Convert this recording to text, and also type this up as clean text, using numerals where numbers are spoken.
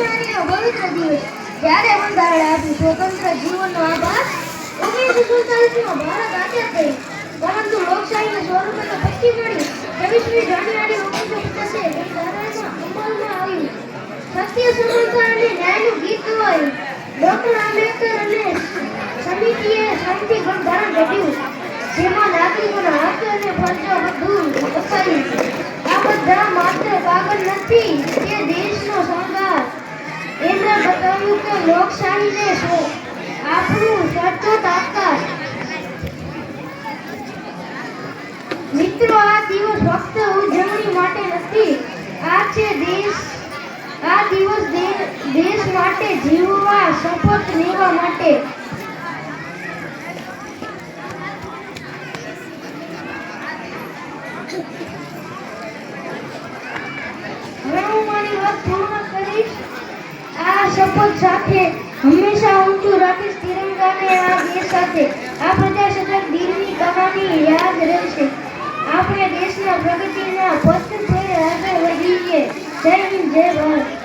જાન્યુઆરીનો પવિત્ર દિવસ જ્યારે બંધારણ આપ્યું સ્વતંત્ર જીવનનો આભાર 1947માં ભારત આઝાદ થયું, પરંતુ લોકશાહીના સ્વરૂપે તો પછી મળ્યું. 26મી જાન્યુઆરી 1950 બંધારણમાં અમલમાં આવ્યું. સત્ય, સમાનતા અને ન્યાયનું ગીત ગવાયું. ડોક્ટર આંબેડકર અને સમિતિએ શાંતિ બંધારણ ઘડ્યું, જેમાં નાગરિકોના હક અને ફરજો બધું લખાયું. આ બધા માત્ર કાગળ નથી, તે દેશનો શણગાર. એમણે બતાવ્યું કે લોકશાહીને આપણું સચોટ આકાર. મિત્રો, આ દિવસ ફક્ત ઉજવણી માટે નથી, આ દિવસ દેશ માટે જીવવા શપથ લેવા માટે. હવે હું મારી વાત પૂર્ણ કરીશ. આ શપથ સાથે હંમેશા ઊંચું રાખીશ તિરંગાને આ દેશ સાથે. આ પ્રજાસત્તાક દિનની કહાની યાદ રહેશે. આપણે દેશના પ્રગતિના પથ પર આગળ વધીએ. જય હિન્દ, જય ભારત.